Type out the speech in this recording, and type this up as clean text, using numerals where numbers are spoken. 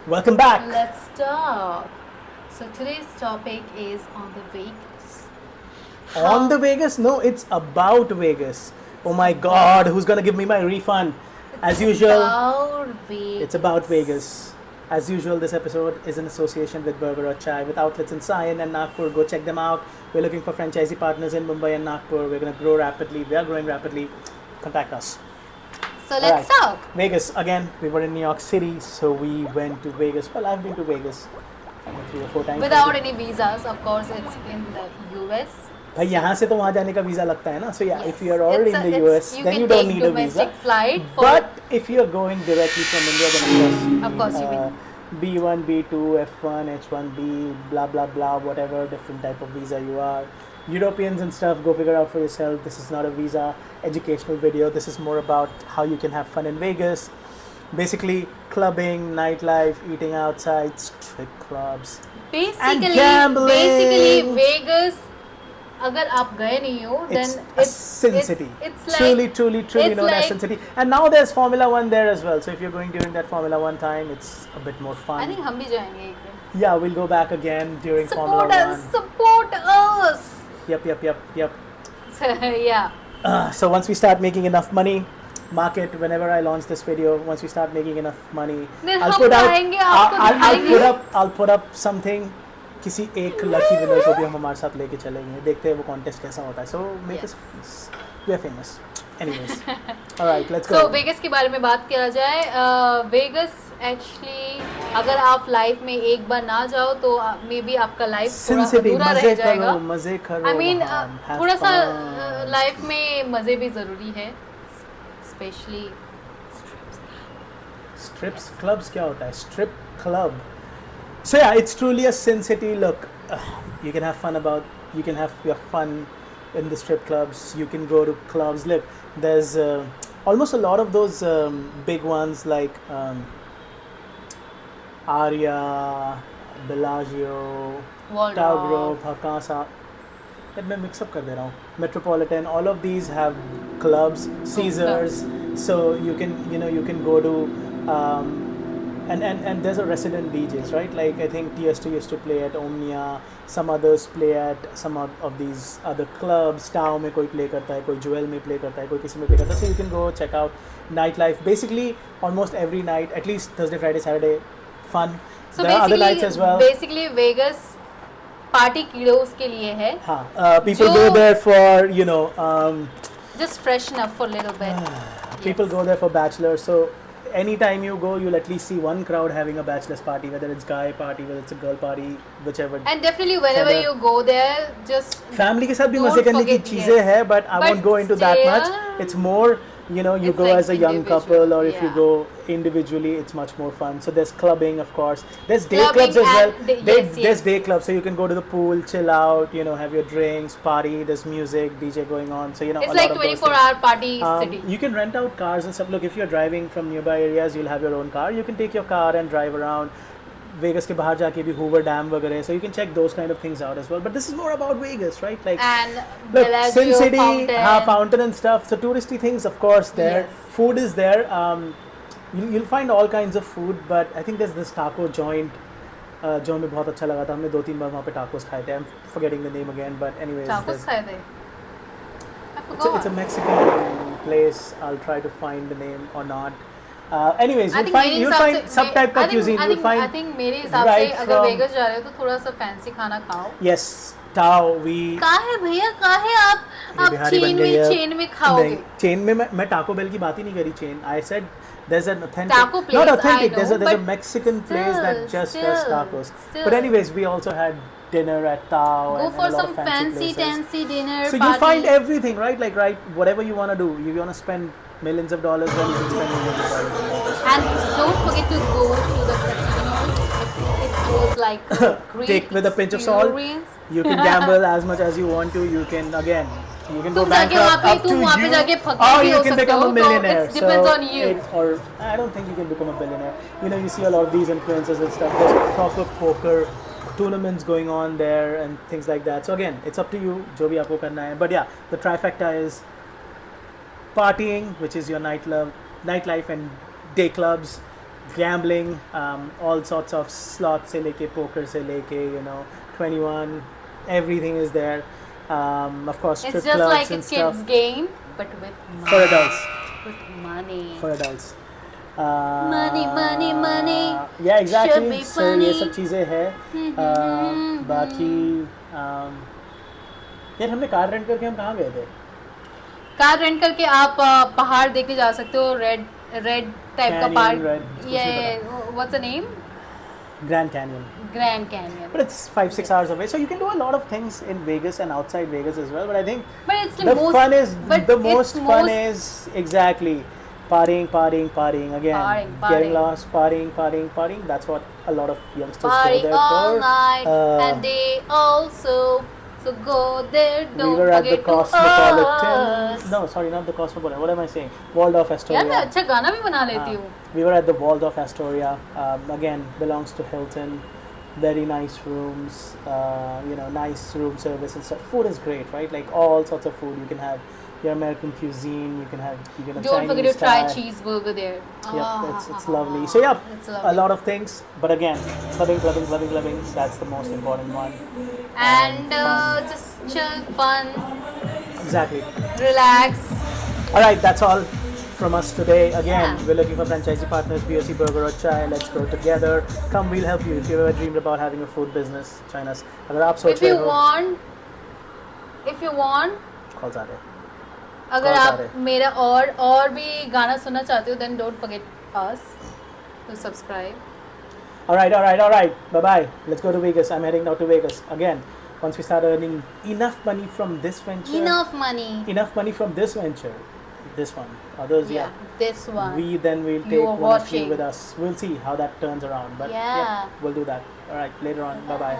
Welcome back. Let's talk. So today's topic is on the Vegas. On the Vegas? No, it's about Vegas. Oh my God, who's gonna give me my refund? As usual, About Vegas. it's about Vegas. As usual, this episode is in association with Burger or Chai with outlets in Sion and Nagpur. Go check them out. We're looking for franchisee partners in Mumbai and Nagpur. We're gonna grow rapidly. We are growing rapidly. Contact us. So let's Alright. talk. Vegas again. We were in New York City, so we went to Vegas. Well, I've been to Vegas 3 or 4 times. Without any visas, of course, it's in the US. भाई यहाँ से तो वहाँ जाने का visa लगता है ना. So yeah, Yes. if you are already in the US, you then can you don't take need a visa. domestic flight for, But if you are going directly from India, then of course, you will. B1, B2, F1, H1B, blah blah blah, whatever different type of visa you are. Europeans and stuff, go figure out for yourself. This is not a visa educational video. This is more about how you can have fun in Vegas. Basically, clubbing, nightlife, eating outside, strip clubs. Basically, gambling. Vegas. अगर आप गए नहीं हो, then It's a sin city. It's like truly it's known as like- Sin City. And now there's Formula One there as well. So if you're going during that Formula One time, it's a bit more I fun. think हम भी जाएंगे एक दिन. Yeah, we'll go back again during Support Formula us, One. support us. Yep. So, yeah. So once we start making enough money, market whenever I launch this video. Once we start making enough money, Then I'll हम put out. आएंगे, आपको I'll दिखाएंगे. put up something. किसी एक lucky winner को भी हम हमारे साथ लेके चलेंगे. देखते हैं वो कॉन्टेस्ट कैसा होता है. So make us famous. We are famous. Anyways, all right, let's go. So Vegas के बारे में बात किया जाए. वेगस एक्चुअली अगर आप लाइफ में एक बार ना जाओ तो मे बी आपका लाइफ Sin थोड़ा City, अधूरा रह मजे जाएगा. करो, मजे करो. आई मीन have थोड़ा सा fun. लाइफ में मजे भी ज़रूरी है, स्पेशली Strips clubs क्या होता है? Strip club. So yeah, it's truly a Sin City look. You can have your fun in the strip clubs. You can go to clubs. Look, there's almost a lot of those big ones like Aria, Bellagio, Tau Grove, Hakasa. मैं mix up कर दे रहा हूँ. Metropolitan, all of these have clubs, Caesars. So you can go to and there's a resident DJs, right? Like I think Tiesto used to play at Omnia. Some others play at some of these other clubs. Tao में कोई play करता है, कोई Jewel में play करता है, कोई किसी में play करता है. So you can go check out nightlife. Basically, almost every night, at least Thursday, Friday, Saturday, fun. So There are other nights as well. basically Vegas party कीड़ों के लिए है. हाँ, people जो- go there for Just freshen up for a little bit. people Yes. go there for bachelors. So anytime you go, you'll at least see one crowd having a bachelor's party, whether it's guy party, whether it's a girl party, whichever. And definitely whenever Cheddar. you go there, just Family के साथ भी Don't मजे करने की forget, चीजें yes. हैं, but I But won't go into that much. still, It's more, you it's go like as a young individual, couple, or if you yeah. go individually, it's much more fun. So there's clubbing, of course. There's day Clubbing clubs as well. and yes. There's day clubs, so you can go to the pool, chill out, have your drinks, party. There's music, DJ going on. So it's a like lot of those 24-hour party city. you can rent out cars and stuff. Look, if you're driving from nearby areas, you'll have your own car. You can take your car and drive around. Vegas के बाहर जाके भी Hoover Dam वगैरह, so you can check those kind of things out as well. But this is more about Vegas, right? Like And look, Bellagio, Sin City, fountain. fountain and stuff. So touristy things, of course, there. Yes. Food is there. You'll find all kinds of food, but I think there's this taco joint. जो हमें बहुत अच्छा लगा था. हमने 2-3 बार वहाँ पे tacos खाए थे. I'm forgetting the name again, but anyways. Tacos खाए थे. I It's a forgot. Mexican place. I'll try to find the name or not. Anyways, I think मेरे you'll हिसाब find से- सब type का I think- cuisine. I You'll think- find I think मेरे हिसाब से right अगर from- वेगस जा रहे हो तो थोड़ा सा फैंसी खाना खाओ. yes, Tao. कहाँ है भैया, कहाँ है आप बिहारी बन गई है. चेन में खाओगे. नहीं, चेन में मैं Taco Bell की बात ही नहीं करी. Chain. I said there's an authentic, Taco place, not I authentic. There's know, a but Mexican place that just does still, tacos. still. But anyways, we also had dinner at Tao. Go and for a lot some of fancy places. fancy dinner So party. you find everything, right? Like whatever you want to do. You want to spend millions of dollars, then you can spend millions of dollars. And don't forget to go to the casinos. It was like a great Take with a pinch of salt. experience. You can gamble as much as you want to. You can you can go तुम जाके bankrupt वहाँ up पे to तुम वहाँ पे you, जाके फकीर or भी you हो can सकते become हो. a millionaire. So it depends on you. Or I don't think you can become a billionaire. You see a lot of these influencers and stuff. There's proper poker tournaments going on there and things like that. So again, it's up to you. जो भी आपको करना है. But yeah, the trifecta is partying, which is your nightlife and day clubs. gambling, all sorts of slots se leke, poker se leke, 21, everything is there. Of course, It's strip just clubs like a and kid's stuff game, but with money. for adults. With money. For adults. Money, money, money. Yeah, exactly. Should be So ये funny. सब चीज़ें हैं. बाकी यार हमने car rent करके हम कहाँ गए थे? कार रेंट करके आप पहाड़ देखने जा सकते हो. रेड टाइप का Canyon, पार्क. red, कुछ नहीं ये what's the name? Grand Canyon. Grand canyon. But it's 5-6 hours away, so you can do a lot of things in Vegas and outside Vegas as well. But I think But it's the most fun is but the it's most fun is exactly partying again, Partying. getting lost, partying. That's what a lot of youngsters party go there all for. night and day also. So go there, We don't were at the forget to Cosmopolitan. us. No, sorry, not the Cosmopolitan. What am I saying? Waldorf Astoria. यार मैं अच्छा गाना भी बना लेती हूँ. We were at the Waldorf Astoria. Again, belongs to Hilton. Very nice rooms. Nice room service and stuff. Food is great, right? Like all sorts of food. You can have your American cuisine. You can have Don't Chinese forget to try Thai. cheeseburger there. Yep, it's lovely. So yeah, It's a lovely. lot of things. But again, clubbing. That's the most important one. And just chill, fun, Exactly. relax. All right, that's all from us today. Again, Yeah. we're looking for franchisee partners, BOC Burger or Chai. Let's grow together. Come, we'll help you. If you've ever dreamed about having a food business, join us. अगर आप सोच If you रहे हो, want, calls आ रहे हैं. अगर Calls आ आप रहे हैं. मेरा और भी गाना सुनना चाहते हो, then don't forget us to subscribe. All right. Bye. Let's go to Vegas. I'm heading now to Vegas. Again, once we start earning enough money from this venture. Enough money. Enough money from this venture. This one. Others, yeah. This one. We'll You take are one of you watching. with us. We'll see how that turns around. But Yeah. we'll do that. All right, later on. Bye.